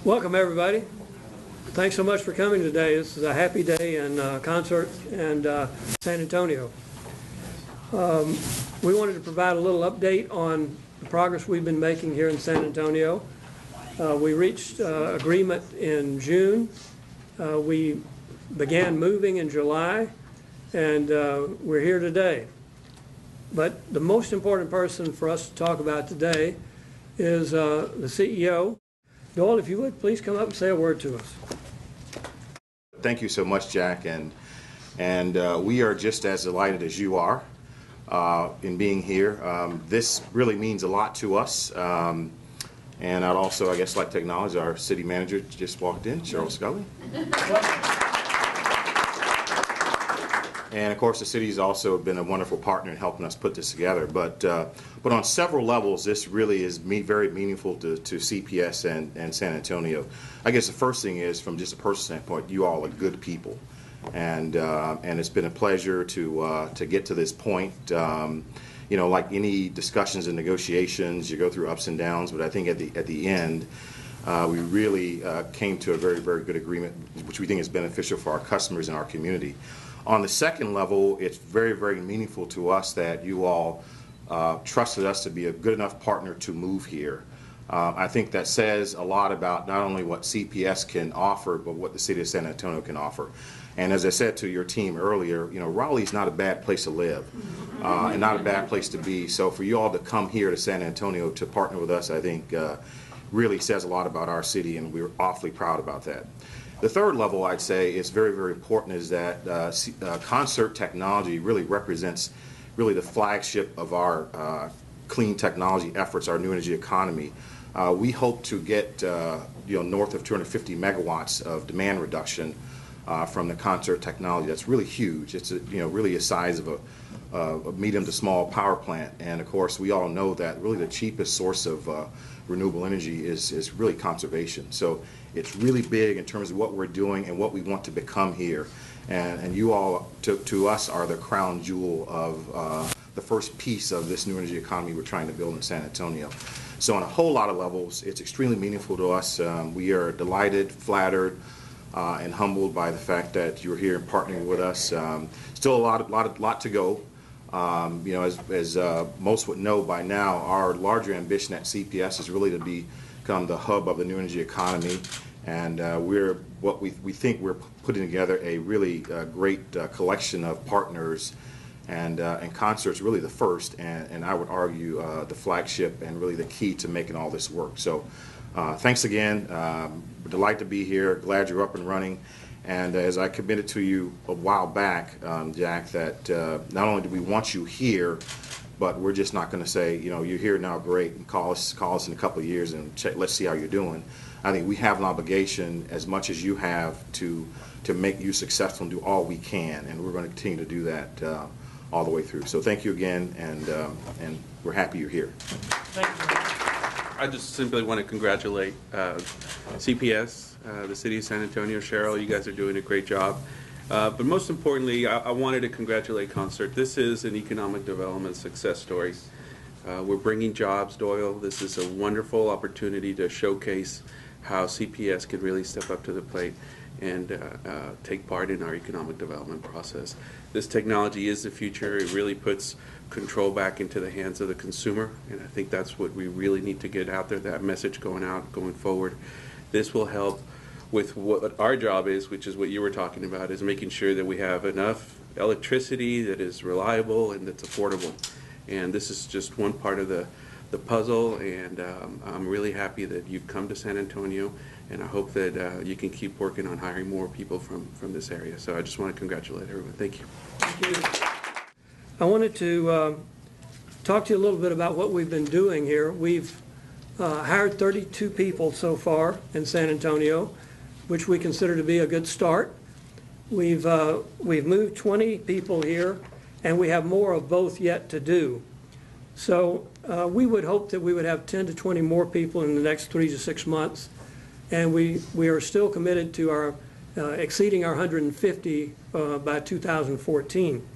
Welcome, everybody. Thanks so much for coming today. This is a happy day in Consert and San Antonio. We wanted to provide a little update on the progress we've been making here in San Antonio. We reached agreement in June. We began moving in July, and we're here today. But the most important person for us to talk about today is the CEO. Doyle, if you would, please come up and say a word to us. Thank you so much, Jack, and we are just as delighted as you are in being here. This really means a lot to us, and I'd also, I guess, like to acknowledge our city manager just walked in, Cheryl Scully. And of course, the city's also been a wonderful partner in helping us put this together. But on several levels, this really is very meaningful to CPS and San Antonio. I guess the first thing is, from just a personal standpoint, you all are good people, and it's been a pleasure to get to this point. You know, like any discussions and negotiations, you go through ups and downs. But I think at the end, we really came to a very good agreement, which we think is beneficial for our customers and our community. On the second level, it's very meaningful to us that you all trusted us to be a good enough partner to move here. I think that says a lot about not only what CPS can offer, but what the city of San Antonio can offer. And as I said to your team earlier, you know, Raleigh's not a bad place to live, and not a bad place to be. So for you all to come here to San Antonio to partner with us, I think really says a lot about our city, and we're awfully proud about that. The third level, I'd say, is very important, is that Consert technology really represents the flagship of our clean technology efforts, our new energy economy. We hope to get north of 250 megawatts of demand reduction from the Consert technology. That's really huge. It's really a size of a medium to small power plant. And of course, we all know that really the cheapest source of renewable energy is really conservation. So it's really big in terms of what we're doing and what we want to become here. And you all, to us, are the crown jewel of the first piece of this new energy economy we're trying to build in San Antonio. So on a whole lot of levels, it's extremely meaningful to us. We are delighted, flattered, and humbled by the fact that you're here and partnering with us. Still a lot to go. You know, as most would know by now, our larger ambition at CPS is really to become the hub of the new energy economy, and we think we're putting together a really great collection of partners, and Concert's really the first, and I would argue the flagship and really the key to making all this work. So thanks again. We're delighted to be here. Glad you're up and running. And as I committed to you a while back, Jack, that not only do we want you here, but we're just not going to say, you know, you're here now, great, and call us in a couple of years and let's see how you're doing. I think we have an obligation, as much as you have, to make you successful and do all we can, and we're going to continue to do that all the way through. So thank you again, and we're happy you're here. Thank you. I just simply want to congratulate CPS. The city of San Antonio. Cheryl, you guys are doing a great job. But most importantly, I wanted to congratulate Consert. This is an economic development success story. We're bringing jobs, Doyle. This is a wonderful opportunity to showcase how CPS can really step up to the plate and take part in our economic development process. This technology is the future. It really puts control back into the hands of the consumer, and I think that's what we really need to get out there, that message going out, going forward. This will help with what our job is, which is what you were talking about, is making sure that we have enough electricity that is reliable and that's affordable. And this is just one part of the puzzle, and I'm really happy that you've come to San Antonio, and I hope that you can keep working on hiring more people from this area. So I just want to congratulate everyone. Thank you. Thank you. I wanted to talk to you a little bit about what we've been doing here. We've hired 32 people so far in San Antonio, which we consider to be a good start. We've moved 20 people here, and we have more of both yet to do. So we would hope that we would have 10 to 20 more people in the next 3 to 6 months, and we are still committed to our exceeding our 150 by 2014.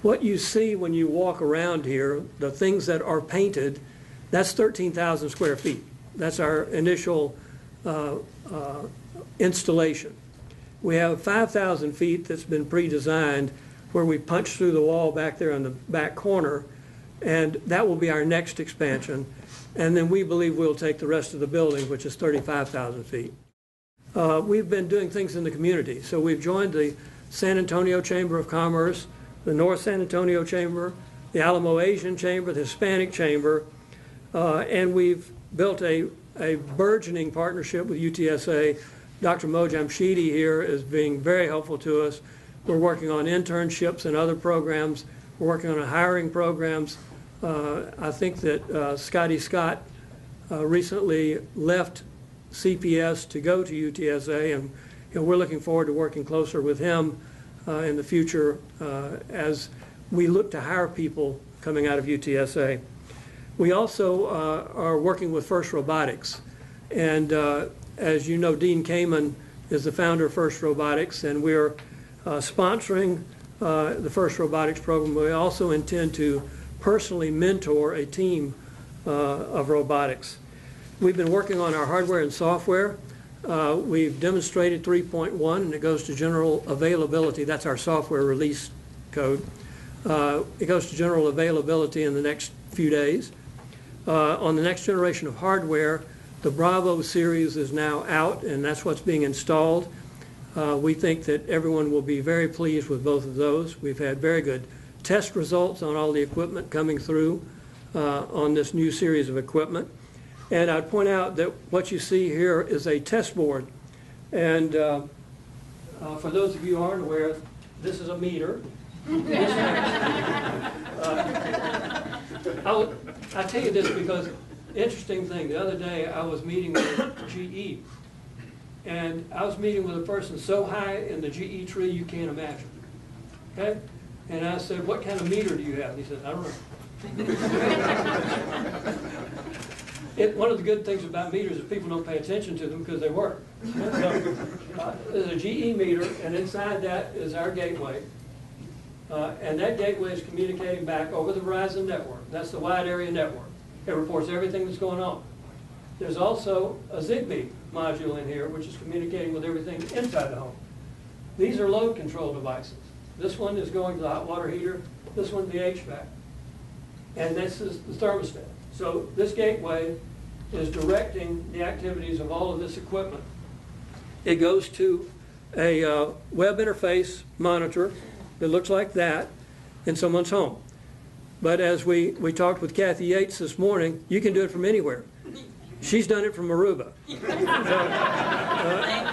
What you see when you walk around here, the things that are painted, that's 13,000 square feet. That's our initial installation. We have 5,000 feet that's been pre-designed where we punch through the wall back there in the back corner, and that will be our next expansion. And then we believe we'll take the rest of the building, which is 35,000 feet. We've been doing things in the community. So we've joined the San Antonio Chamber of Commerce, the North San Antonio Chamber, the Alamo Asian Chamber, the Hispanic Chamber, and we've built a burgeoning partnership with UTSA. Dr. Mo Jamshidi here is being very helpful to us. We're working on internships and other programs. We're working on hiring programs. I think that Scotty Scott recently left CPS to go to UTSA, and we're looking forward to working closer with him in the future as we look to hire people coming out of UTSA. We also are working with First Robotics, and as you know, Dean Kamen is the founder of First Robotics, and we're sponsoring the First Robotics program. We also intend to personally mentor a team of robotics. We've been working on our hardware and software. We've demonstrated 3.1, and it goes to general availability. That's our software release code. It goes to general availability in the next few days. On the next generation of hardware, the Bravo series is now out, and that's what's being installed. We think that everyone will be very pleased with both of those. We've had very good test results on all the equipment coming through on this new series of equipment. And I'd point out that what you see here is a test board. And for those of you who aren't aware, this is a meter. I tell you this because, interesting thing, the other day I was meeting with GE. And I was meeting with a person so high in the GE tree you can't imagine. Okay? And I said, what kind of meter do you have? And he said, I don't know. One of the good things about meters is people don't pay attention to them because they work. So, there's a GE meter, and inside that is our gateway. And that gateway is communicating back over the Verizon network. That's the wide area network. It reports everything that's going on. There's also a Zigbee module in here, which is communicating with everything inside the home. These are load control devices. This one is going to the hot water heater. This one the HVAC. And this is the thermostat. So this gateway is directing the activities of all of this equipment. It goes to a web interface monitor that looks like that in someone's home. But as we talked with Kathy Yates this morning, you can do it from anywhere. She's done it from Aruba. Thank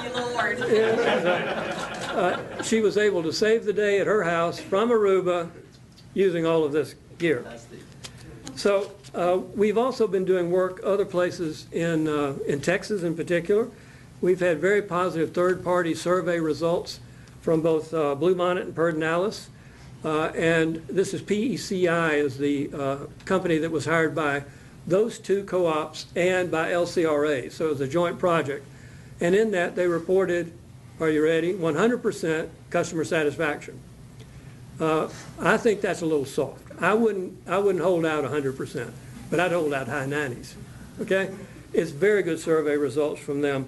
you, Lord. She was able to save the day at her house from Aruba using all of this gear. So we've also been doing work other places in Texas in particular. We've had very positive third-party survey results from both Bluebonnet and Pedernales. And this is PECI is the company that was hired by those two co-ops and by LCRA. So it was a joint project. And in that they reported, are you ready, 100% customer satisfaction. I think that's a little soft. I wouldn't hold out 100%, but I'd hold out high 90s. Okay? It's very good survey results from them.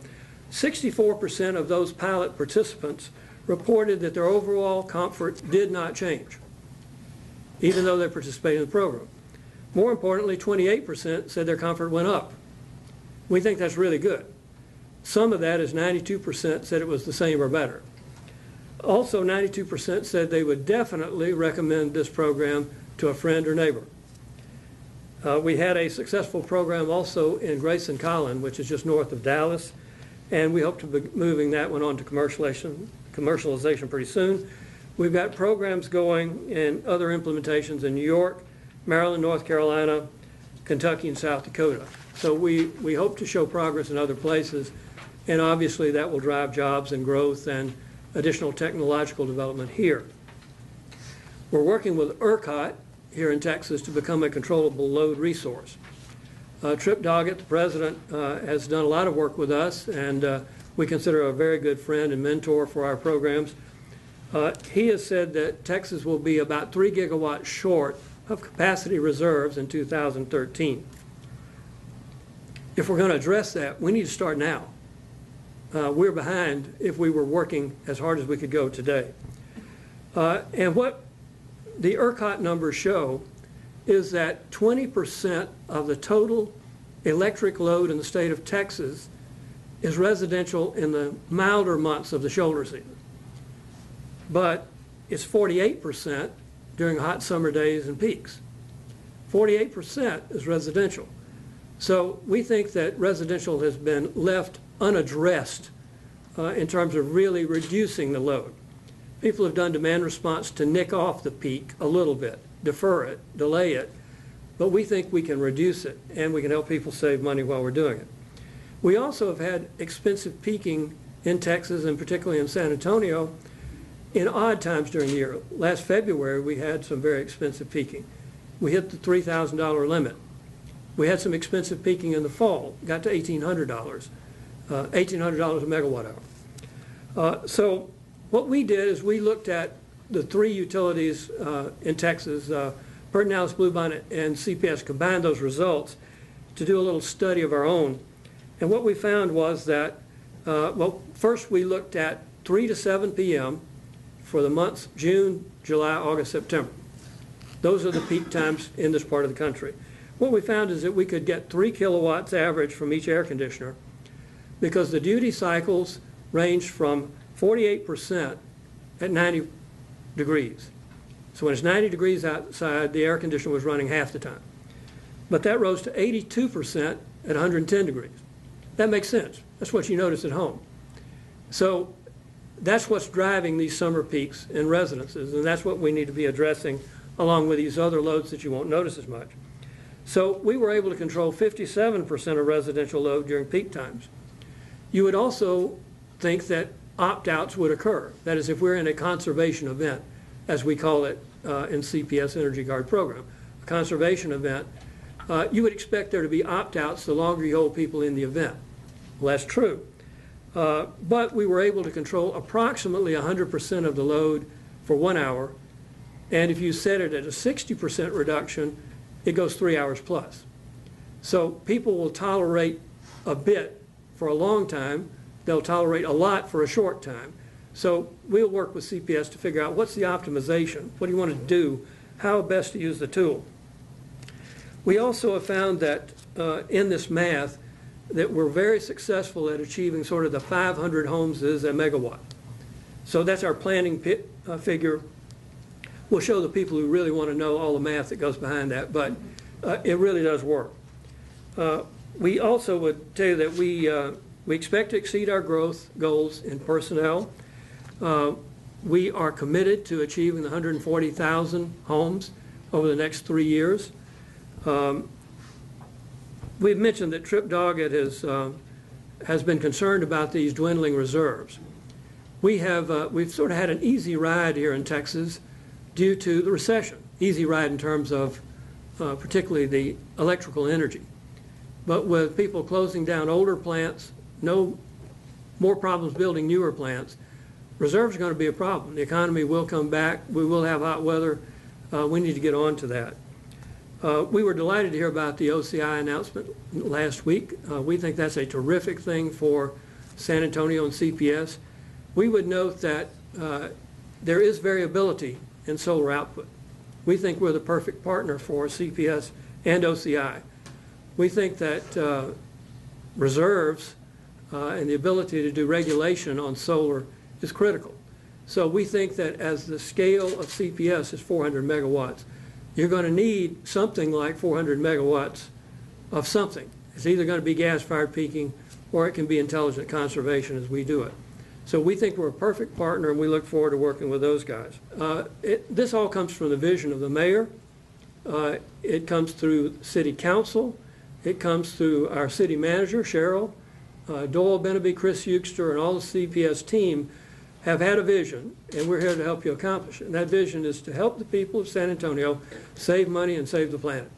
64% of those pilot participants reported that their overall comfort did not change, even though they participated in the program. More importantly, 28% said their comfort went up. We think that's really good. Some of that is 92% said it was the same or better. Also, 92% said they would definitely recommend this program to a friend or neighbor. We had a successful program also in Grayson Collin, which is just north of Dallas, and we hope to be moving that one on to commercialization pretty soon. We've got programs going in other implementations in New York, Maryland, North Carolina, Kentucky, and South Dakota. So we hope to show progress in other places, and obviously that will drive jobs and growth and additional technological development here. We're working with ERCOT here in Texas to become a controllable load resource. Trip Doggett, the president, has done a lot of work with us, and we consider a very good friend and mentor for our programs. He has said that Texas will be about 3 gigawatts short of capacity reserves in 2013. If we're going to address that, we need to start now. We're behind if we were working as hard as we could go today. And what the ERCOT numbers show is that 20% of the total electric load in the state of Texas is residential in the milder months of the shoulder season. But it's 48% during hot summer days and peaks. 48% is residential. So we think that residential has been left unaddressed in terms of really reducing the load. People have done demand response to nick off the peak a little bit, defer it, delay it, but we think we can reduce it and we can help people save money while we're doing it. We also have had expensive peaking in Texas and particularly in San Antonio in odd times during the year. Last February we had some very expensive peaking. We hit the $3,000 limit. We had some expensive peaking in the fall, got to $1,800 a megawatt hour. So what we did is we looked at the three utilities in Texas, Pertinalis, Bluebonnet, and CPS, combined those results to do a little study of our own. And what we found was that, well, first we looked at 3 to 7 p.m. for the months June, July, August, September. Those are the peak times in this part of the country. What we found is that we could get 3 kilowatts average from each air conditioner because the duty cycles ranged from 48% at 90 degrees. So when it's 90 degrees outside, the air conditioner was running half the time. But that rose to 82% at 110 degrees. That makes sense. That's what you notice at home. So that's what's driving these summer peaks in residences, and that's what we need to be addressing along with these other loads that you won't notice as much. So we were able to control 57% of residential load during peak times. You would also think that opt-outs would occur. That is, if we're in a conservation event, as we call it in CPS Energy Guard program, a conservation event, you would expect there to be opt-outs the longer you hold people in the event. Well, that's true. But we were able to control approximately 100% of the load for 1 hour, and if you set it at a 60% reduction, it goes 3 hours plus. So people will tolerate a bit for a long time. They'll tolerate a lot for a short time. So we'll work with CPS to figure out what's the optimization, what do you want to do, how best to use the tool. We also have found that in this math that we're very successful at achieving sort of the 500 homes is a megawatt. So that's our planning figure. We'll show the people who really want to know all the math that goes behind that, but it really does work. We also would tell you that we expect to exceed our growth goals in personnel. We are committed to achieving the 140,000 homes over the next 3 years. We've mentioned that Trip Doggett has been concerned about these dwindling reserves. We've sort of had an easy ride here in Texas due to the recession. Easy ride in terms of particularly the electrical energy. But with people closing down older plants, no more problems building newer plants, reserves are going to be a problem. The economy will come back. We will have hot weather. We need to get on to that. We were delighted to hear about the OCI announcement last week. We think that's a terrific thing for San Antonio and CPS. We would note that there is variability in solar output. We think we're the perfect partner for CPS and OCI. We think that reserves and the ability to do regulation on solar is critical. So we think that as the scale of CPS is 400 megawatts, you're going to need something like 400 megawatts of something. It's either going to be gas-fired peaking or it can be intelligent conservation as we do it. So we think we're a perfect partner and we look forward to working with those guys. This all comes from the vision of the mayor. It comes through city council. It comes through our city manager, Cheryl, Doyle Beneby, Chris Euxter, and all the CPS team have had a vision, and we're here to help you accomplish it. And that vision is to help the people of San Antonio save money and save the planet.